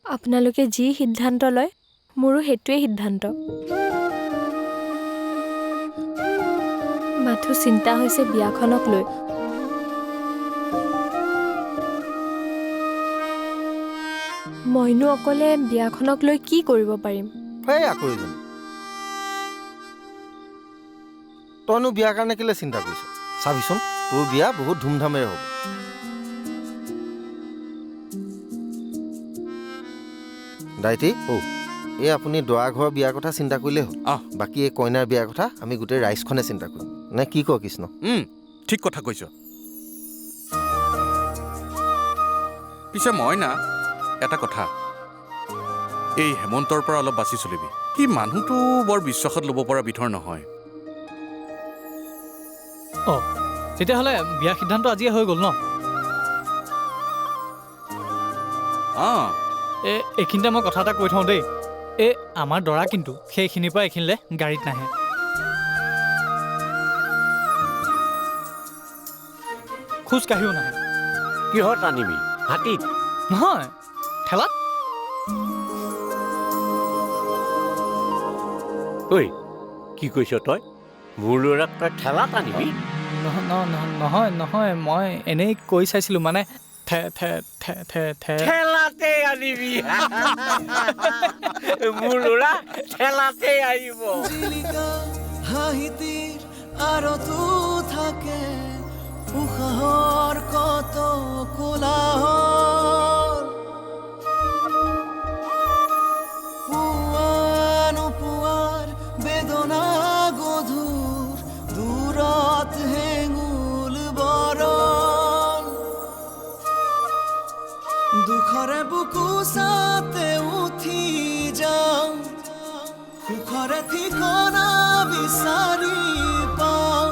আপোনালোকে যি সিদ্ধান্ত লয় মোৰো সেইটোৱে সিদ্ধান্ত মাথো চিন্তা হৈছে বিয়াখনক লৈ মইনো অকলে বিয়াখনক লৈ কি কৰিব পাৰিম তইনো বিয়াৰ কাৰণে কেলে চিন্তা কৰিছ চাবিচোন তোৰ বিয়া বহুত ধুমধামেৰে হ'ব দাইটি এই আপুনি দৰা ঘৰৰ বিয়াৰ কথা চিন্তা কৰিলেই হ'ল বাকী এই কইনাৰ বিয়াৰ কথা আমি গোটেই ৰাইজখনে চিন্তা কৰিম নে কি ক কৃষ্ণ ঠিক কথা কৈছ পিছে মই না এটা কথা এই হেমন্তৰ পৰা অলপ বাছি চলিবি সি মানুহটো বৰ বিশ্বাসত ল'ব পৰা বিধৰ নহয় তেতিয়াহ'লে বিয়া সিদ্ধান্ত আজিয়ে হৈ গ'ল ন এইখিনিতে মই কথা এটা কৈ থওঁ দেই আমাৰ দৰা কিন্তু সেইখিনিৰ পৰা এইখিনিলে গাড়ীত নাহে খোজকাঢ়িও নাহে কিহত আনিবি হাতীত নহয় ঠেলাত ঐ কি কৈছ তই মোৰ ল'ৰাক তই ঠেলাত আনিবি নহয় নহয় মই এনেই কৈ চাইছিলোঁ মানে ঠেলাতে আনিবি মোৰ ল'ৰা ঠেলাতে আহিব হাঁহিতিৰ আৰতো থাকে উশাহৰ কত কোলাহল পুৱাৰ বেদনা গধুৰ দূৰত হেঙুল বৰণ দুখৰে বুকু চাতে উঠি যাওঁ সুখৰে ঠিকনা বিচাৰি পাওঁ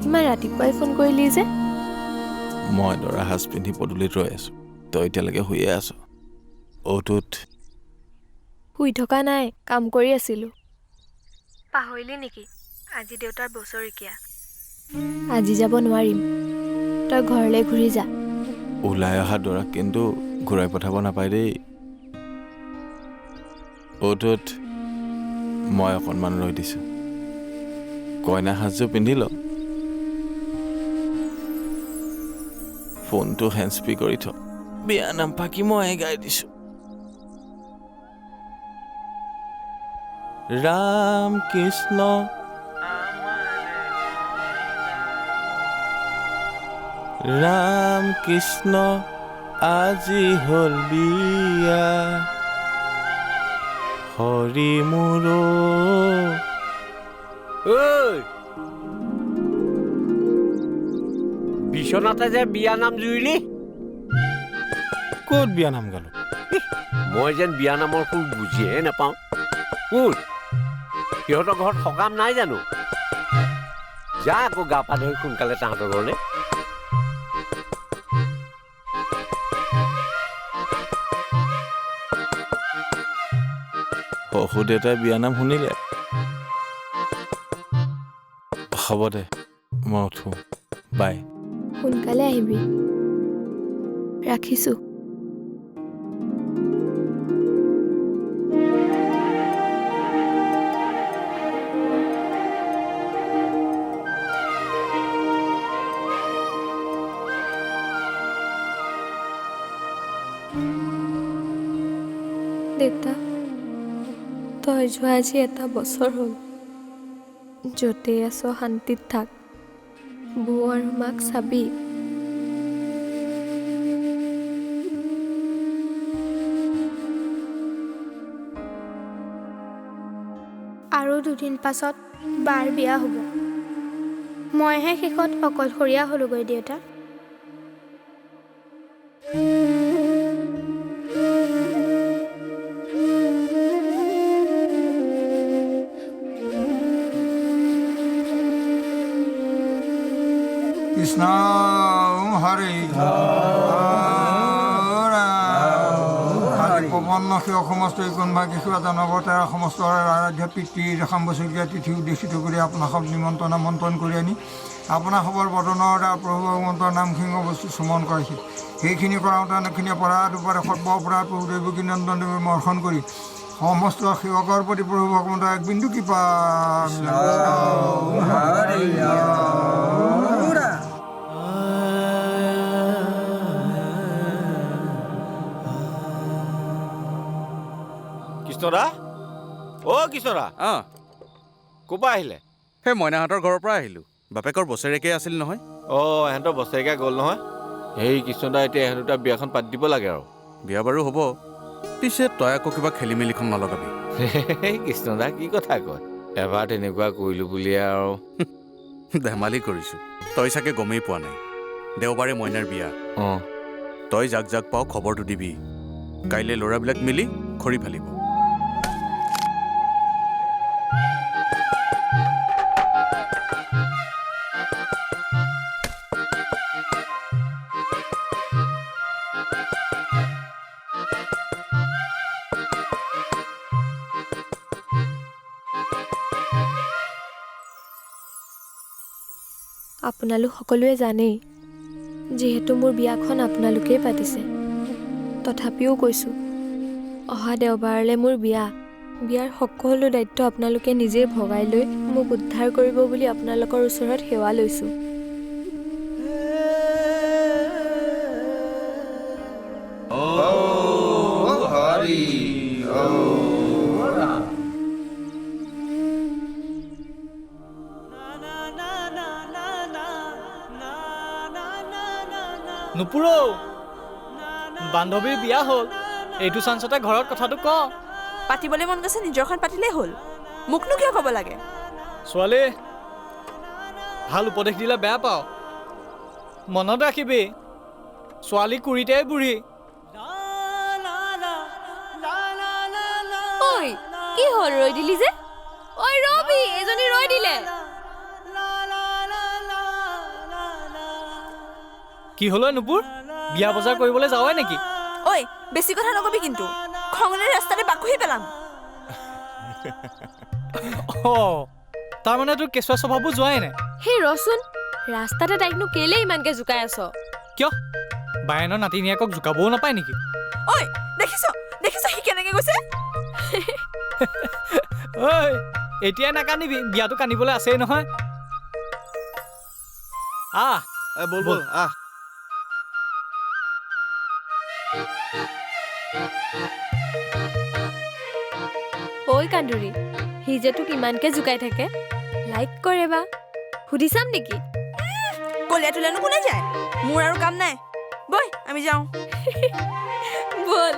ইমান ৰাতিপুৱাই ফোন কৰিলি যে মই দৰা সাজ পিন্ধি পদূলিত ৰৈ আছো তই এতিয়ালৈকে শুইয়ে আছ অটোত শুই থকা নাই কাম কৰি আছিলোঁ পাহৰিলি নেকি আজি দেউতাৰ বছৰেকীয়া আজি যাব নোৱাৰিম তই ঘৰলৈ ঘূৰি যা ওলাই অহা দৰাক কিন্তু ঘূৰাই পঠাব নাপায় দেই অটোত মই অকণমান ৰৈ দিছোঁ কইনা সাজযোৰ পিন্ধি ল ফোনটো হেণ্ড স্প্ৰী কৰি থ বিয়া নাম ফাকি মই গাই দিছোঁ ৰাম কৃষ্ণ ৰাম কৃষ্ণ আজি হ'ল বিয়া হৰি মোৰ বিচনাতে যে বিয়া নাম জুৰিলি ক'ত বিয়া নাম গালো মই যেন বিয়া নামৰ সুৰ বুজিহে নাপাওঁ কোন সিহঁতৰ ঘৰত সকাম নাই জানো যা আকৌ গা পা ধৰি সোনকালে তাহাঁতৰ ঘৰলৈ শহু দেউতাই বিয়া নাম শুনিলে হ'ব দে মই উঠো বাই সোনকালে আহিবি ৰাখিছোঁ দেউতা তই যোৱা আজি এটা বছৰ হ'ল য'তেই আছ শান্তিত থাক বৌ আৰু মাক চাবি আৰু দুদিন পাছত বাৰ বিয়া হ'ব মইহে শেষত অকলশৰীয়া হ'লোগৈ দেউতা কৃষ্ণ হৰি হৰি পৱন অন্ন সেৱা সমস্ত ইকণভাগী সেৱা দানৱ তাৰ সমস্ত আৰাধ্য পিতৃ 2 বছৰীয়া তিথি উদ্দেশিত কৰি আপোনাসক নিমন্ত্ৰণ আমন্ত্ৰণ কৰি আনি আপোনাসকৰ বদনৰ দ্বাৰা প্ৰভু ভগৱন্তৰ নামখিনি বস্তু স্মৰণ কৰাইছিল। সেইখিনি কৰাওঁতে এইখিনি অপৰাধ ওপৰত সৰ্ব অপৰাধ প্ৰভু দৈৱকী নন্দন দেৱে মৰ্শন কৰি সমস্ত সেৱকৰ প্ৰতি প্ৰভু ভগৱন্তৰ এক বিন্দু কৃপা কৃষ্ণদা অ' কৃষ্ণদা অঁ ক'ৰ পৰা আহিলে? সেই মইনাহঁতৰ ঘৰৰ পৰা আহিলোঁ। বাপেকৰ বছেৰেকেই আছিল নহয়। অঁ এহেঁতৰ বছৰেকীয়া গ'ল নহয়। সেই কৃষ্ণদা এতিয়া এহেঁতৰ দুটা বিয়াখন পাতি দিব লাগে আৰু। বিয়া বাৰু হ'ব, পিছে তই আকৌ কিবা খেলি মেলিখন নলগাবি। কৃষ্ণদা কি কথা কয়? এবাৰ তেনেকুৱা কৰিলোঁ বুলিয়ে আৰু ধেমালি কৰিছোঁ। তই চাগে গমেই পোৱা নাই, দেওবাৰে মইনাৰ বিয়া। অঁ তই যাক যাক পাওঁ খবৰটো দিবি। কাইলৈ ল'ৰাবিলাক মিলি খৰি ফালিব। আপোনালোক সকলোৱে জানেই, যিহেতু মোৰ বিয়াখন আপোনালোকেই পাতিছে। তথাপিও কৈছোঁ, অহা দেওবাৰলৈ মোৰ বিয়াৰ সকলো দায়িত্ব আপোনালোকে নিজেই ভগাই লৈ মোক উদ্ধাৰ কৰিব বুলি আপোনালোকৰ ওচৰত সেৱা লৈছোঁ। নুপুৰৌ, বান্ধৱীৰ বিয়া হ'ল, এইটো চান্সতে ঘৰত কথাটো ক। পাতিবলৈ মন গৈছে নিজৰখন পাতিলেই হ'ল, মোকনো কিয় ক'ব লাগে? ছোৱালী, ভাল উপদেশ দিলে বেয়া পাওঁ। মনত ৰাখিবি, ছোৱালী কুৰিতেই বুঢ়ী। ঐ, কি হ'ল ৰৈ দিলি যে? ঐ ৰবি, এজনী ৰৈ দিলে। কি হ'ল নুপুৰ? বিয়া বজাৰ কৰিবলৈ যাৱই নেকি? ঐ বেছি কথা নকবি কিন্তু, খঙলৈ ৰাস্তাতে বাকুহি পেলাম। অঁ, তাৰমানে তোৰ কেঁচুৱা স্বভাৱবোৰ যোৱাই নাই। সেই ৰচোন, ৰাস্তাতে তাইকনো কেলেই ইমানকে জোকাই আছ? কিয়? বায়েনৰ নাতিনীয়েকক জোকাবও নাপায় নেকি? ঐ দেখিছ সি কেনেকে গৈছে? ঐ এতিয়াই নাকান্দিবি, বিয়াটো কান্দিবলৈ আছেই নহয়। আহ বল বল আহ। ঐ কান্দুৰী, সি যে তোক ইমানকে জোকাই থাকে, লাইক কৰে বা সুধি চাম নেকি? কলিয়া তোলেনো কোনে যায়? মোৰ আৰু কাম নাই, বৈ আমি যাওঁ। বল।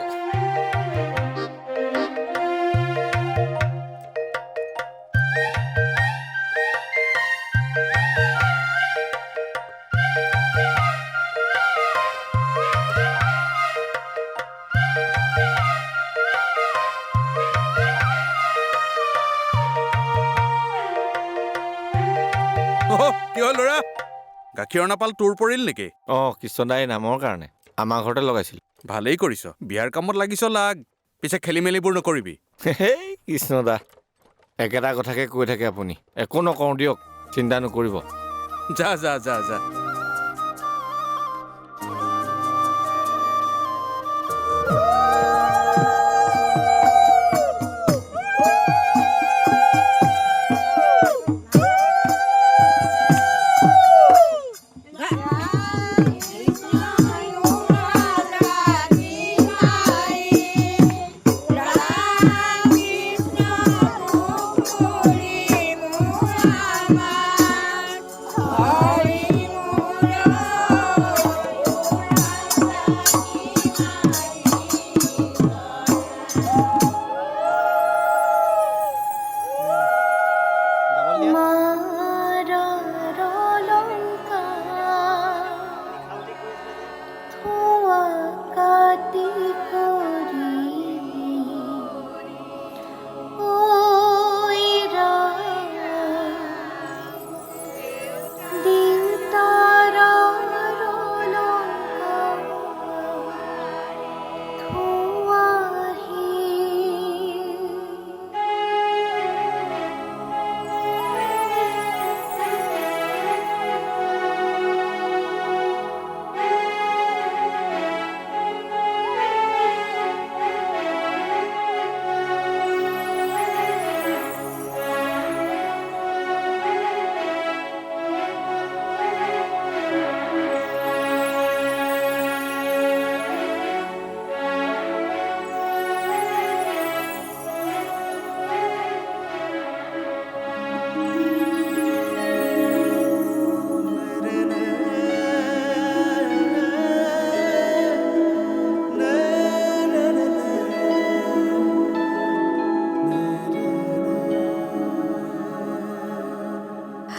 কি হ'ল ল'ৰা? গাখীৰৰ নাপাল তোৰ পৰিল নেকি? অঁ কৃষ্ণদাই নামৰ কাৰণে আমাৰ ঘৰতে লগাইছিল। ভালেই কৰিছ, বিয়াৰ কামত লাগিছ লাগ, পিছে খেলি মেলিবোৰ নকৰিবি। সেই কৃষ্ণদা একেটা কথাকে কৈ থাকে আপুনি, একো নকওঁ দিয়ক, চিন্তা নকৰিব। যা যা যা যা।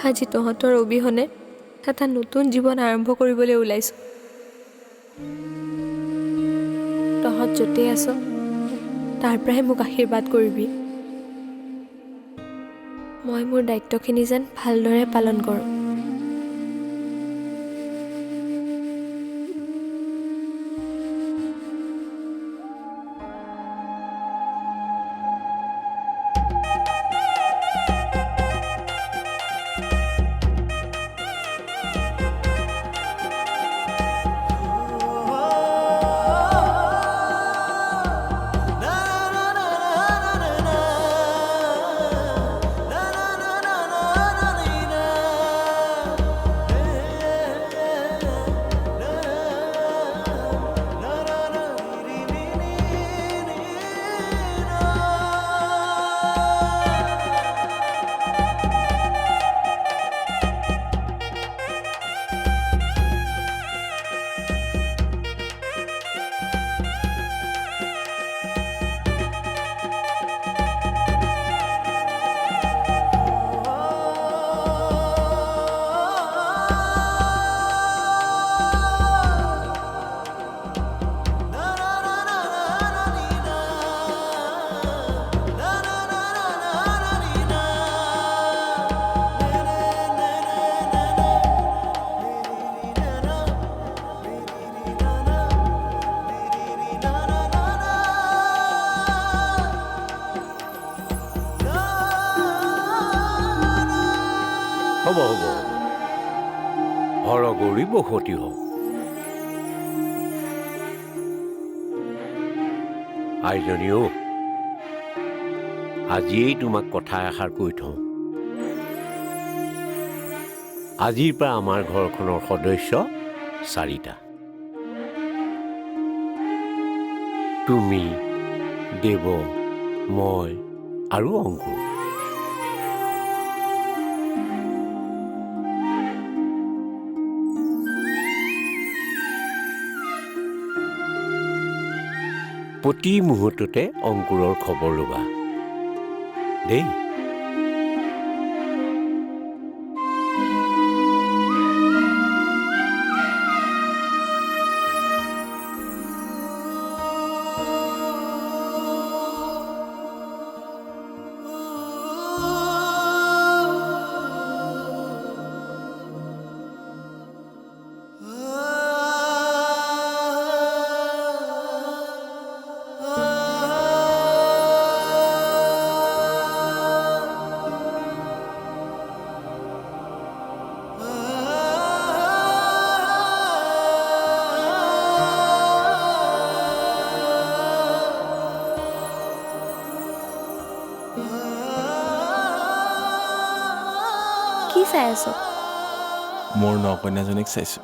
আজি তহঁতৰ অবিহনে এটা নতুন জীৱন আৰম্ভ কৰিবলৈ ওলাইছোঁ। তহঁত য'তেই আছ তাৰ পৰাই মোক আশীৰ্বাদ কৰিবি। মই মোৰ দায়িত্বখিনি যেন ভালদৰে পালন কৰোঁ। হ'ব হ'ব হৰগৌৰী বসতি হওক। আইজনীও আজিয়েই তোমাক কথা এষাৰ কৈ থওঁ। আজিৰ পৰা আমাৰ ঘৰখনৰ সদস্য 4টা। তুমি, দেৱ, মই আৰু অংকুৰ। প্ৰতি মুহূৰ্ততে অংকুৰৰ খবৰ ল'বা দেই। কি চাই আছ? মোৰ নকন্যাজনীক চাইছোঁ।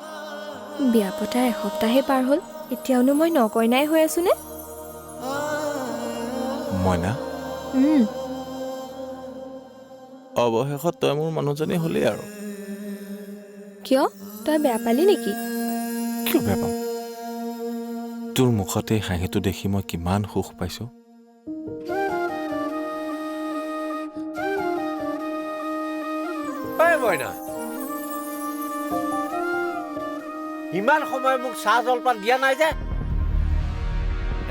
বিয়া পতাৰ এসপ্তাহে পাৰ হ'ল, এতিয়াওনো মই নকইনাই হৈ আছো নে? মইনা, অৱশেষত তই মোৰ মানুহজনী হ'লি আৰু। কিয়? তই বেয়া পালি নেকি? কিয় বেয়া পাম? তোৰ মুখতে হাঁহিটো দেখি মই কিমান সুখ পাইছোঁ। মইনা, ইমান সময় মোক চাহ জলপান দিয়া নাই যে,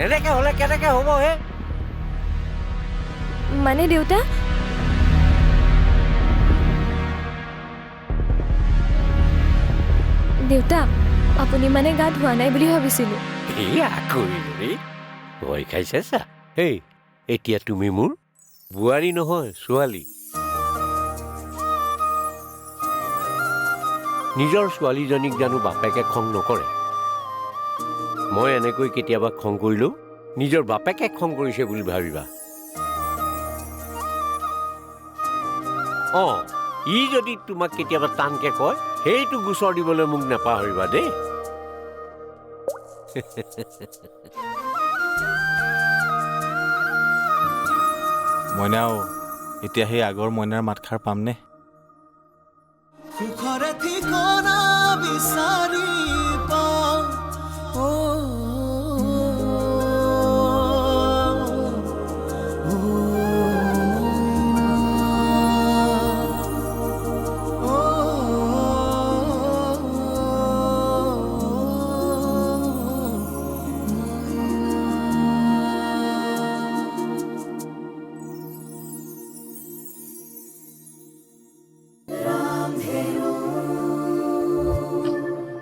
এনেকে হলে কেনেকে হ'ব হে? মানে দেউতা, দেউতা আপুনি মানে গা ধোৱা নাই বুলি ভাবিছিলোঁ। ভয় খাইছে চা। এই এতিয়া তুমি মোৰ বোৱাৰী নহয়, ছোৱালী। নিজৰ ছোৱালীজনীক জানো বাপেকে খং নকৰে? মই এনেকৈ কেতিয়াবা খং কৰিলেও নিজৰ বাপেকে খং কৰিছে বুলি ভাবিবা। ই যদি তোমাক কেতিয়াবা টানকে কয়, সেইটো গোচৰ দিবলৈ মোক নাপাহৰিবা দেই। মইনাও এতিয়া সেই আগৰ মইনাৰ মাতষাৰ পামনে? সুখৰে ঠিকনা